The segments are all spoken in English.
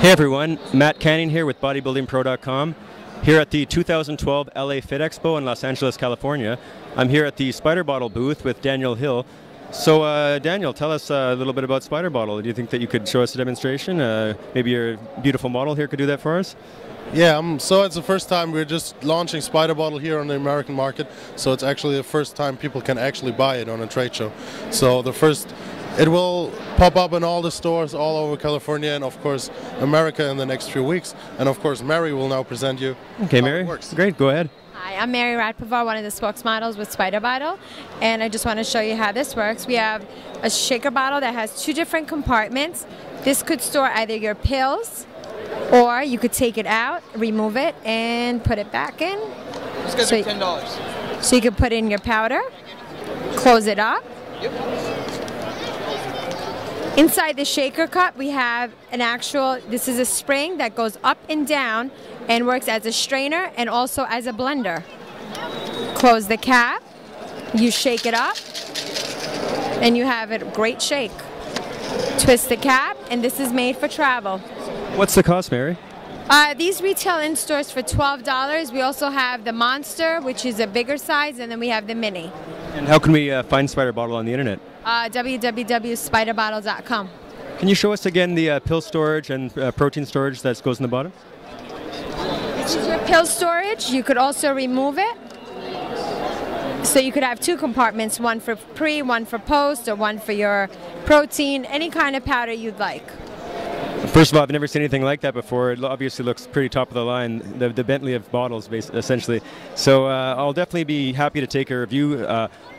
Hey everyone, Matt Canning here with bodybuildingpro.com. Here at the 2012 LA FitExpo in Los Angeles, California. I'm here at the Spider Bottle booth with Daniel Hill. So Daniel, tell us a little bit about Spider Bottle. Do you think that you could show us a demonstration? Maybe your beautiful model here could do that for us? Yeah, so it's the first time we're just launching Spider Bottle here on the American market. So it's actually the first time people can actually buy it on a trade show. So it will pop up in all the stores all over California and of course America in the next few weeks. And of course Mary will now present you how Mary. It works. Great, go ahead. Hi, I'm Mary Radpova, one of the spokesmodels with Spider Bottle, and I just want to show you how this works. We have a shaker bottle that has two different compartments. This could store either your pills, or you could take it out, remove it, and put it back in. These guys are $10. So you can put in your powder, close it up. Yep. Inside the shaker cup, we have this is a spring that goes up and down and works as a strainer and also as a blender. Close the cap, you shake it up, and you have a great shake. Twist the cap, and this is made for travel. What's the cost, Mary? These retail in stores for $12. We also have the Monster, which is a bigger size, and then we have the Mini. And how can we find Spider Bottle on the internet? www.spiderbottle.com. Can you show us again the pill storage and protein storage that goes in the bottom? This is your pill storage. You could also remove it. So you could have two compartments, one for pre, one for post, or one for your protein, any kind of powder you'd like. First of all, I've never seen anything like that before. It obviously looks pretty top of the line, the Bentley of bottles, essentially. So I'll definitely be happy to take a review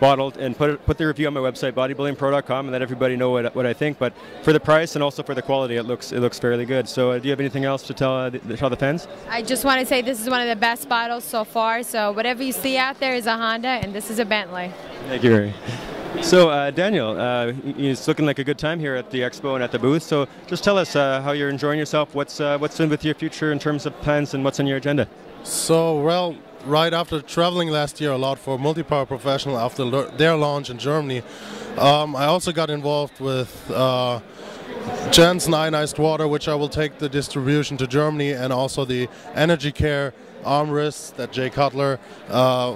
bottled and put the review on my website, bodybuildingpro.com, and let everybody know what I think. But for the price and also for the quality, it looks fairly good. So do you have anything else to tell the fans? I just want to say this is one of the best bottles so far. So whatever you see out there is a Honda, and this is a Bentley. Thank you, Mary. So Daniel, it's looking like a good time here at the expo and at the booth. So just tell us how you're enjoying yourself. What's in with your future in terms of plans and what's on your agenda? So, well, right after traveling last year a lot for Multipower Professional after their launch in Germany, I also got involved with Janssen Ionized Water, which I will take the distribution to Germany, and also the Energy Care arm wrists that Jay Cutler,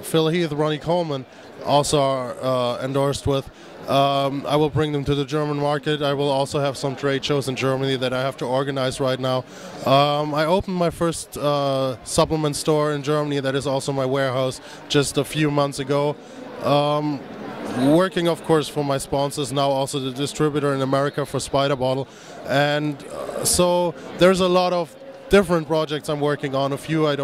Phil Heath, Ronnie Coleman also are endorsed with. I will bring them to the German market. I will also have some trade shows in Germany that I have to organize right now. I opened my first supplement store in Germany that is also my warehouse just a few months ago. Working, of course, for my sponsors, now also the distributor in America for Spider Bottle. And so there's a lot of different projects I'm working on. A few I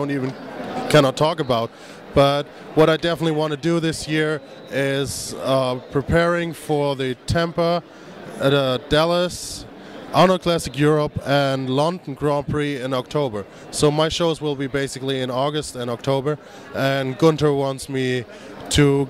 cannot talk about. But what I definitely want to do this year is preparing for the Tampa, Dallas, Arnold Classic Europe, and London Grand Prix in October. So my shows will be basically in August and October. And Gunther wants me to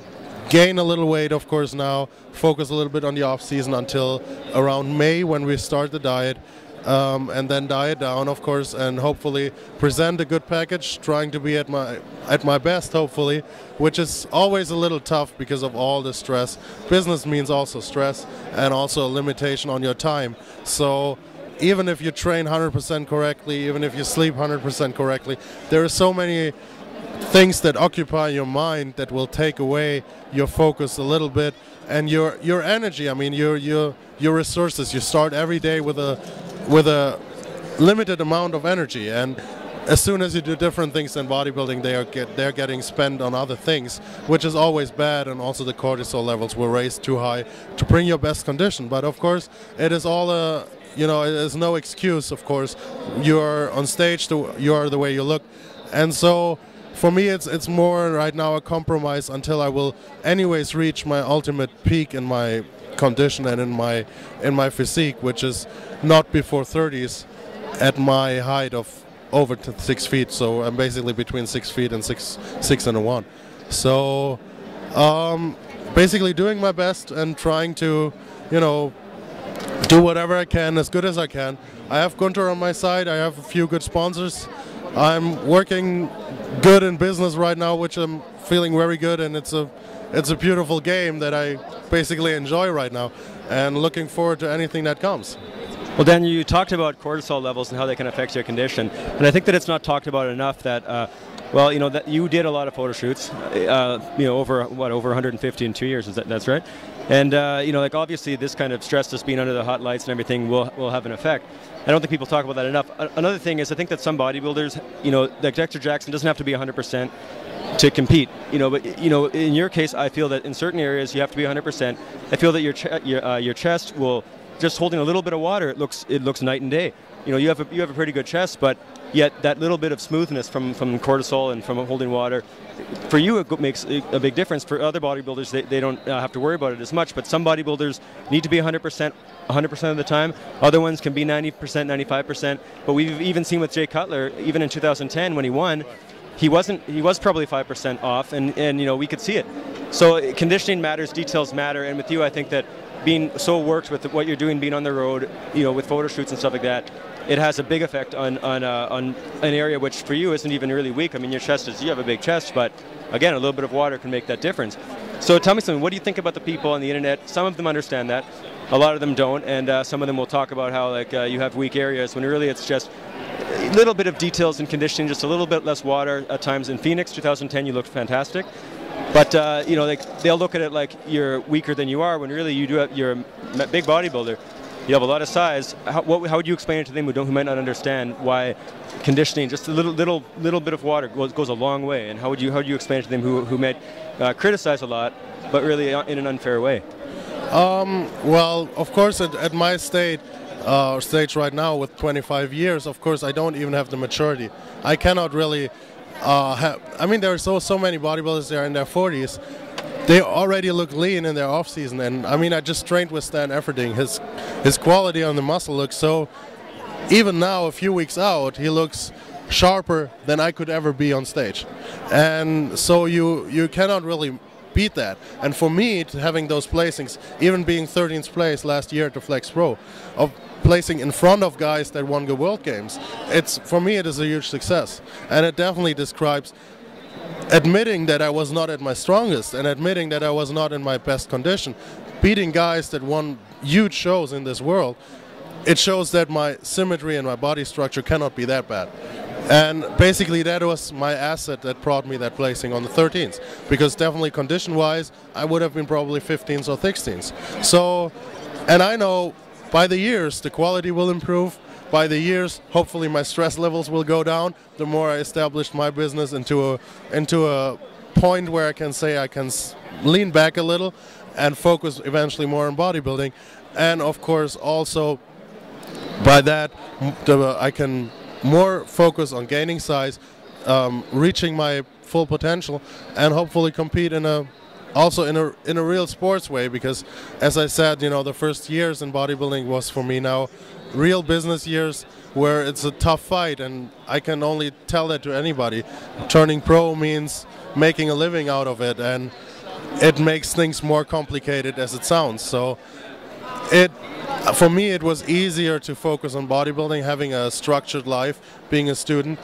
gain a little weight, of course, now, focus a little bit on the off season until around May when we start the diet. And then diet down, of course, and hopefully present a good package, trying to be at my best, hopefully, which is always a little tough because of all the stress. Business means also stress and also a limitation on your time. So even if you train 100% correctly, even if you sleep 100% correctly, there are so many things that occupy your mind that will take away your focus a little bit and your energy. I mean, your resources. You start every day with a limited amount of energy, and as soon as you do different things in bodybuilding, they're getting spent on other things, which is always bad, and also the cortisol levels will raise too high to bring your best condition. But of course, it is all it is no excuse. Of course, you're on stage, you are the way you look, and so for me, it's more right now a compromise until I will anyways reach my ultimate peak in my condition and in my physique, which is not before 30s at my height of over 6 feet. So I'm basically between 6 feet and 6'1". So basically doing my best and trying to do whatever I can as good as I can. I have Gunther on my side. I have a few good sponsors. I'm working good in business right now, which I'm feeling very good, and it's a beautiful game that I basically enjoy right now, and looking forward to anything that comes. Well, Daniel, you talked about cortisol levels and how they can affect your condition, and I think that it's not talked about enough that, well, you know, that you did a lot of photo shoots, you know, over 150 in 2 years. That's right? And you know, like obviously this kind of stress, just being under the hot lights and everything, will have an effect. I don't think people talk about that enough. Another thing is, I think that some bodybuilders, you know, like Dexter Jackson doesn't have to be 100% to compete, you know, but you know, in your case, I feel that in certain areas you have to be 100%. I feel that your chest will, just holding a little bit of water, it looks night and day. You know, you have a pretty good chest, but yet that little bit of smoothness from cortisol and from holding water, for you it makes a big difference. For other bodybuilders, they don't have to worry about it as much. But some bodybuilders need to be 100% of the time. Other ones can be 90%, 95%. But we've even seen with Jay Cutler, even in 2010 when he won, he was probably 5% off, and you know, we could see it. So conditioning matters, details matter, and with you, I think that being so worked with what you're doing, being on the road, you know, with photo shoots and stuff like that, it has a big effect on an area which for you isn't even really weak. I mean, your chest you have a big chest, but again, a little bit of water can make that difference. So tell me something. What do you think about the people on the internet? Some of them understand that, a lot of them don't, and some of them will talk about how like you have weak areas when really it's just a little bit of details and conditioning, just a little bit less water at times. In Phoenix 2010, you looked fantastic. But you know, they'll look at it like you're weaker than you are, when really you're a big bodybuilder. You have a lot of size. How would you explain it to them who might not understand why conditioning, just a little bit of water goes a long way? And how do you explain it to them who might criticize a lot, but really in an unfair way? Well, of course, at my stage right now with 25 years, of course, I don't even have the maturity. I cannot really. I mean, there are so many bodybuilders there in their 40s. They already look lean in their off season, and I mean, I just trained with Stan Efferding. His quality on the muscle looks so. Even now, a few weeks out, he looks sharper than I could ever be on stage, and so you cannot really beat that. And for me, having those placings, even being 13th place last year at the Flex Pro, of placing in front of guys that won the World Games, for me it is a huge success, and it definitely describes admitting that I was not at my strongest and admitting that I was not in my best condition, beating guys that won huge shows in this world. It shows that my symmetry and my body structure cannot be that bad. And basically that was my asset that brought me that placing on the 13th, because definitely condition-wise I would have been probably 15th or 16th. So, and I know by the years the quality will improve. By the years, hopefully my stress levels will go down. The more I establish my business into a point where I can say I can lean back a little and focus eventually more on bodybuilding. And of course also by that I can more focus on gaining size, reaching my full potential, and hopefully compete also in a real sports way, because as I said, you know, the first years in bodybuilding was for me now real business years where it's a tough fight, and I can only tell that to anybody. Turning pro means making a living out of it, and it makes things more complicated as it sounds. So for me it was easier to focus on bodybuilding, having a structured life, being a student,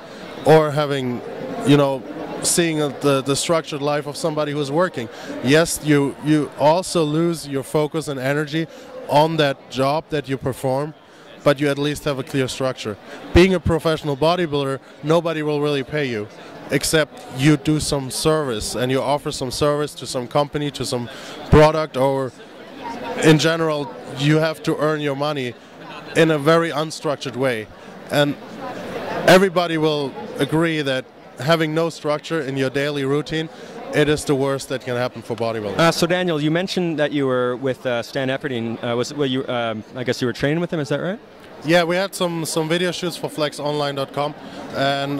or having, you know, seeing the structured life of somebody who's working. Yes, you also lose your focus and energy on that job that you perform, but you at least have a clear structure. Being a professional bodybuilder, nobody will really pay you, except you do some service and you offer some service to some company, to some product, or in general you have to earn your money in a very unstructured way. And everybody will agree that having no structure in your daily routine, it is the worst that can happen for bodybuilding. So Daniel, you mentioned that you were with Stan Efferding. I guess you were training with him, is that right? Yeah, we had some video shoots for flexonline.com, and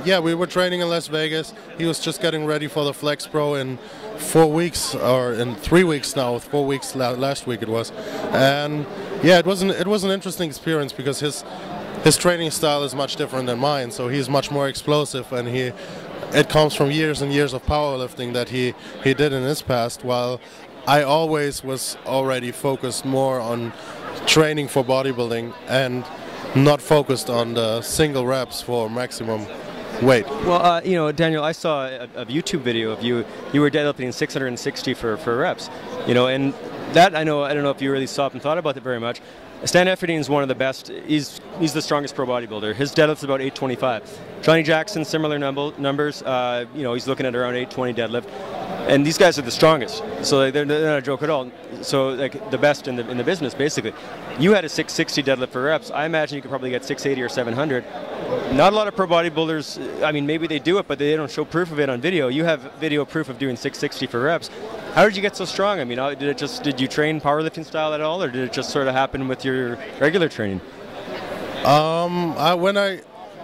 yeah, we were training in Las Vegas. He was just getting ready for the Flex Pro in 4 weeks, or in 3 weeks now. 4 weeks last week it was, and yeah, it was an interesting experience, because his training style is much different than mine. So he's much more explosive, and it comes from years and years of powerlifting that he did in his past, while I always was already focused more on training for bodybuilding and not focused on the single reps for maximum weight. Well, you know, Daniel, I saw a YouTube video of you. You were deadlifting 660 for reps, you know, and that I don't know if you really stopped and thought about it very much, Stan Efferding is one of the best. He's the strongest pro bodybuilder. His deadlift's about 825. Johnny Jackson, similar numbers. You know, he's looking at around 820 deadlift. And these guys are the strongest, so like, they're not a joke at all. So like the best in the business, basically. You had a 660 deadlift for reps. I imagine you could probably get 680 or 700. Not a lot of pro bodybuilders. I mean, maybe they do it, but they don't show proof of it on video. You have video proof of doing 660 for reps. How did you get so strong? I mean, did you train powerlifting style at all, or did it just sort of happen with your regular training?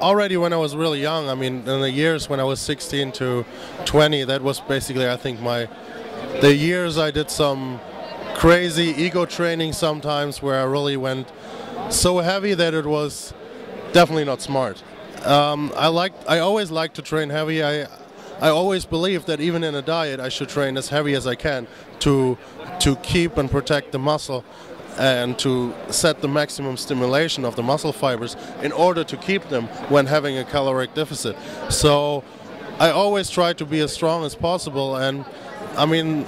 Already when I was really young, I mean, in the years when I was 16 to 20, that was basically, I think, the years I did some crazy ego training sometimes where I really went so heavy that it was definitely not smart. I always liked to train heavy. I always believed that even in a diet I should train as heavy as I can to keep and protect the muscle and to set the maximum stimulation of the muscle fibers in order to keep them when having a caloric deficit. So I always try to be as strong as possible, and I mean,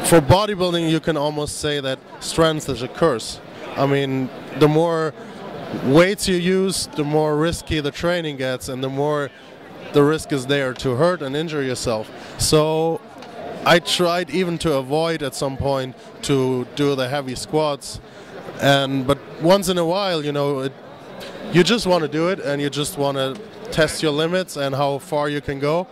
for bodybuilding you can almost say that strength is a curse. I mean, the more weights you use, the more risky the training gets, and the more the risk is there to hurt and injure yourself. So I tried even to avoid at some point to do the heavy squats, but once in a while, you know, you just want to do it, and you just want to test your limits and how far you can go.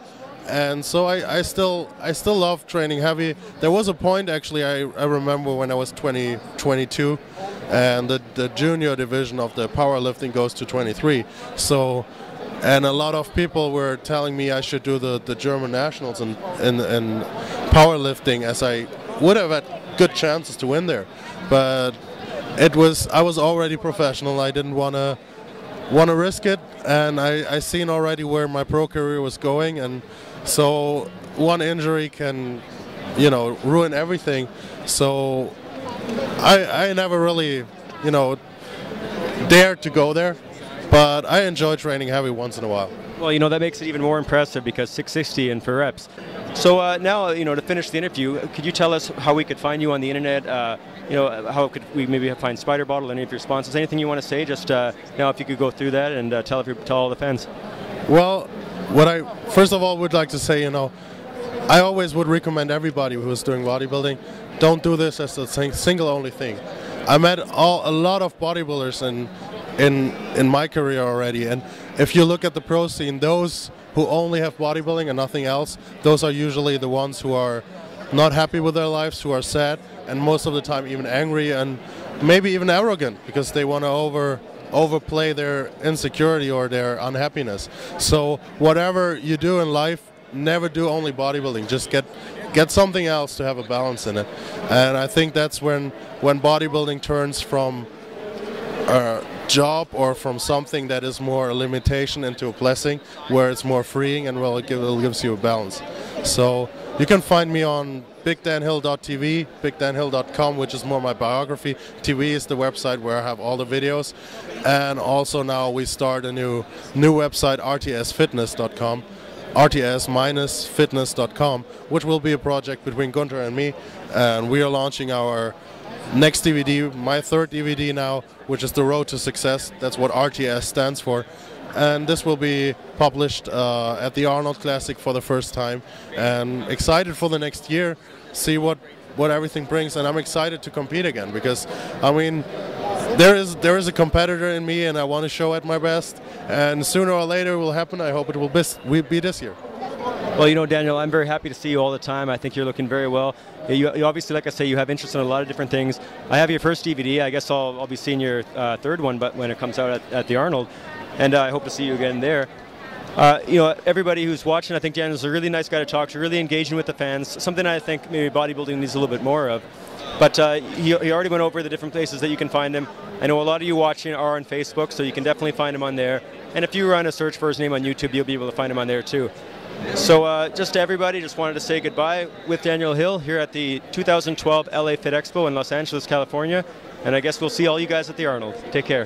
And so I still love training heavy. There was a point actually I remember when I was 22, and the junior division of the powerlifting goes to 23. So. And a lot of people were telling me I should do the German nationals in powerlifting, as I would have had good chances to win there. But I was already professional. I didn't want to risk it, and I seen already where my pro career was going, and so one injury can, you know, ruin everything. So I never really, you know, dared to go there. But I enjoy training heavy once in a while. Well, you know, that makes it even more impressive because 660 and for reps. So now, you know, to finish the interview, could you tell us how we could find you on the internet? You know, how could we maybe find Spider Bottle, any of your sponsors? Anything you want to say? Just now, if you could go through that and tell all the fans. Well, what I first of all would like to say, you know, I always would recommend everybody who is doing bodybuilding, don't do this as a single only thing. I met a lot of bodybuilders in my career already, and if you look at the pro scene, those who only have bodybuilding and nothing else, those are usually the ones who are not happy with their lives, who are sad, and most of the time even angry and maybe even arrogant because they want to overplay their insecurity or their unhappiness. So whatever you do in life, never do only bodybuilding. Just get something else to have a balance in it. And I think that's when bodybuilding turns from a job or from something that is more a limitation into a blessing, where it's more freeing and it gives you a balance. So you can find me on bigdanhill.tv, bigdanhill.com, which is more my biography. TV is the website where I have all the videos, and also now we start a new website, rtsfitness.com, rts-fitness.com, which will be a project between Gunther and me, and we are launching our next DVD, my third DVD now, which is The Road to Success. That's what RTS stands for. And this will be published at the Arnold Classic for the first time. And excited for the next year, see what everything brings. And I'm excited to compete again because, I mean, there is a competitor in me, and I want to show at my best. And sooner or later it will happen. I hope it will be this year. Well, you know, Daniel, I'm very happy to see you all the time. I think you're looking very well. You obviously, like I say, you have interest in a lot of different things. I have your first DVD. I guess I'll be seeing your third one, but when it comes out at the Arnold, and I hope to see you again there. You know, everybody who's watching, I think Daniel's a really nice guy to talk to, really engaging with the fans. Something I think maybe bodybuilding needs a little bit more of. But he already went over the different places that you can find him. I know a lot of you watching are on Facebook, so you can definitely find him on there. And if you run a search for his name on YouTube, you'll be able to find him on there too. So just to everybody, just wanted to say goodbye with Daniel Hill here at the 2012 LA FitExpo in Los Angeles, California. And I guess we'll see all you guys at the Arnold. Take care.